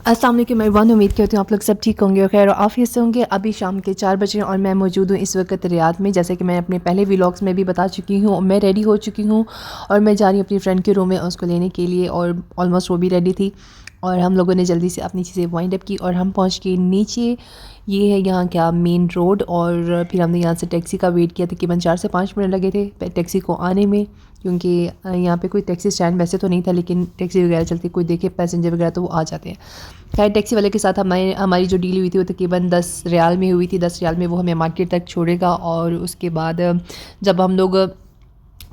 अस्सलाम वालेकुम एवरीवन, उम्मीद करती हूँ आप लोग सब ठीक होंगे और खैर आफियत से होंगे। अभी शाम के 4 बजे और मैं मौजूद हूँ इस वक्त रियाद में। जैसे कि मैं अपने पहले व्लॉग्स में भी बता चुकी हूँ, मैं रेडी हो चुकी हूँ और मैं जा रही हूँ अपनी फ्रेंड के रूम में उसको लेने के लिए। और ऑलमोस्ट वो भी रेडी थी और हम लोगों ने जल्दी से अपनी चीज़ें वाइंड अप की और हम पहुँच गए नीचे। ये है यहाँ क्या मेन रोड। और फिर हमने यहाँ से टैक्सी का वेट किया, तकरीबन 4 से 5 मिनट लगे थे टैक्सी को आने में, क्योंकि यहाँ पे कोई टैक्सी स्टैंड वैसे तो नहीं था, लेकिन टैक्सी वगैरह चलती, कोई देखे पैसेंजर वगैरह तो वो आ जाते हैं। खैर टैक्सी वाले के साथ हमारी जो डील हुई थी वो तकरीबन 10 रियाल में हुई थी। 10 रियाल में वो हमें मार्केट तक छोड़ेगा और उसके बाद जब हम लोग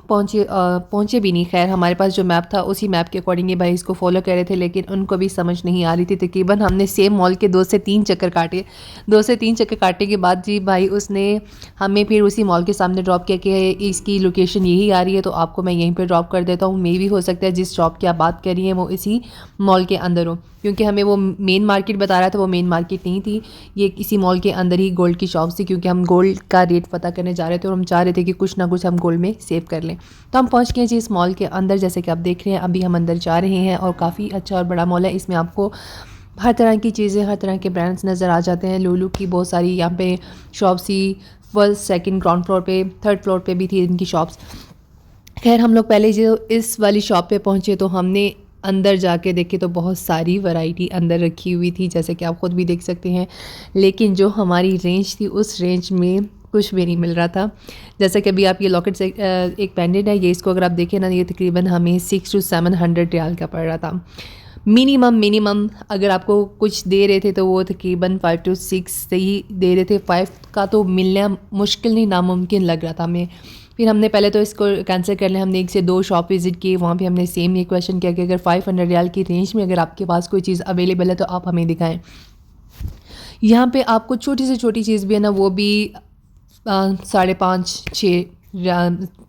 पहुँचे भी नहीं। खैर हमारे पास जो मैप था उसी मैप के अकॉर्डिंग ये भाई इसको फॉलो कर रहे थे, लेकिन उनको भी समझ नहीं आ रही थी। तकरीबन हमने सेम मॉल के 2 से 3 चक्कर काटे। 2 से 3 चक्कर काटने के बाद जी भाई उसने हमें फिर उसी मॉल के सामने ड्रॉप किया कि इसकी लोकेशन यही आ रही है, तो आपको मैं यहीं पर ड्रॉप कर देता हूँ। मे भी हो सकता है जिस शॉप की आप बात कर रही हैं वो इसी मॉल के अंदर हो, क्योंकि हमें वो मेन मार्केट बता रहा था, वो मेन मार्केट नहीं थी, ये किसी मॉल के अंदर ही गोल्ड की शॉप थी। क्योंकि हम गोल्ड का रेट पता करने जा रहे थे और हम चाह रहे थे कि कुछ ना कुछ हम गोल्ड में सेव कर लें। तो हम पहुंच गए जी इस मॉल के अंदर। जैसे कि आप देख रहे हैं अभी हम अंदर जा रहे हैं और काफ़ी अच्छा और बड़ा मॉल है। इसमें आपको हर तरह की चीज़ें, हर तरह के ब्रांड्स नज़र आ जाते हैं। लुलु की बहुत सारी यहाँ पे शॉप्स थी, फर्स्ट सेकंड ग्राउंड फ्लोर पे, थर्ड फ्लोर पे भी थी इनकी शॉप्स। खैर हम लोग पहले जो इस वाली शॉप पे पहुँचे तो हमने अंदर जाके देखे तो बहुत सारी वैरायटी अंदर रखी हुई थी, जैसे कि आप ख़ुद भी देख सकते हैं। लेकिन जो हमारी रेंज थी उस रेंज में कुछ भी नहीं मिल रहा था। जैसे कि अभी आप ये लॉकेट से एक पेंडेंट है, ये इसको अगर आप देखें ना, ये तकरीबन हमें 600 to 700 रियाल का पड़ रहा था। मिनिमम अगर आपको कुछ दे रहे थे तो वो तकरीबन 5 to 6 से ही दे रहे थे। 5 का तो मिलना मुश्किल नहीं, नामुमकिन लग रहा था हमें। फिर हमने पहले तो इसको कैंसिल कर लिया। हमने 1 से 2 शॉप विज़िट की, वहाँ पे हमने सेम ये क्वेश्चन किया कि अगर 500 रियाल की रेंज में अगर आपके पास कोई चीज़ अवेलेबल है तो आप हमें दिखाएं। यहाँ पे आपको छोटी से छोटी चीज़ भी है ना, वो भी 5.5 6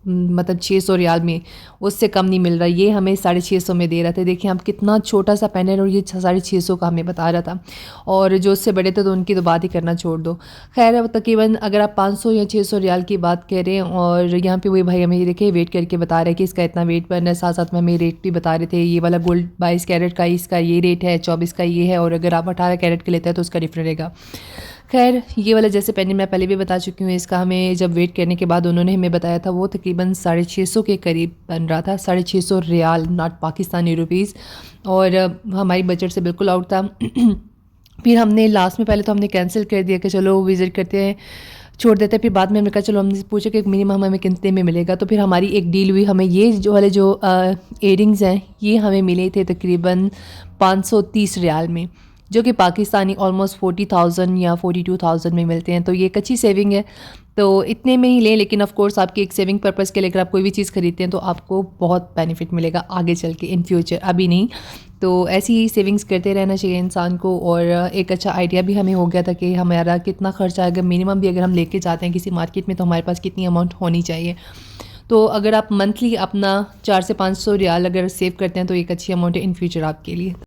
मतलब 600 रियाल में, उससे कम नहीं मिल रहा। ये हमें 650 में दे रहा था। देखिए आप कितना छोटा सा पेन है और ये 650 का हमें बता रहा था। और जो उससे बड़े थे तो उनकी तो बात ही करना छोड़ दो। खैर अब तकरीबन अगर आप 500 या 600 रियाल की बात कर रहे हैं और यहाँ पे वही भाई हमें ये देखिए वेट करके बता रहे हैं कि इसका इतना वेट बनना है। साथ साथ में हमें रेट भी बता रहे थे। ये वाला गोल्ड 22 कैरेट का इसका ये रेट है, 24 का ये है, और अगर आप 18 कैरेट का लेते हैं तो उसका डिफरेंट रहेगा। खैर ये वाला जैसे पेन मैं पहले भी बता चुकी हूँ, इसका हमें जब वेट करने के बाद उन्होंने हमें बताया था वो तकरीबन 650 के करीब बन रहा था। 650 रियाल, नॉट पाकिस्तानी रुपीज़, और हमारी बजट से बिल्कुल आउट था। फिर हमने लास्ट में पहले तो हमने कैंसिल कर दिया कि चलो विज़िट करते हैं, छोड़ देते हैं। फिर बाद में हमने कहा चलो, हमने पूछा कि मिनिमम हमें कितने में मिलेगा। तो फिर हमारी एक डील हुई। हमें ये जो वाले जो इयरिंग्स हैं ये हमें मिले थे तकरीबन 530 रियाल में, जो कि पाकिस्तानी ऑलमोस्ट 40,000 या 42,000 में मिलते हैं। तो ये एक अच्छी सेविंग है, तो इतने में ही लें। लेकिन ऑफ कोर्स आपकी एक सेविंग पर्पज़ के लिए अगर आप कोई भी चीज़ खरीदते हैं तो आपको बहुत बेनिफिट मिलेगा आगे चल के, इन फ्यूचर, अभी नहीं। तो ऐसी ही सेविंग्स करते रहना चाहिए इंसान को। और एक अच्छा आइडिया भी हमें हो गया था कि हमारा कितना खर्चा, अगर मिनिमम भी अगर हम लेके जाते हैं किसी मार्केट में तो हमारे पास कितनी अमाउंट होनी चाहिए। तो अगर आप मंथली अपना 400 से 500 रियाल अगर सेव करते हैं तो एक अच्छी अमाउंट है इन फ्यूचर आपके लिए।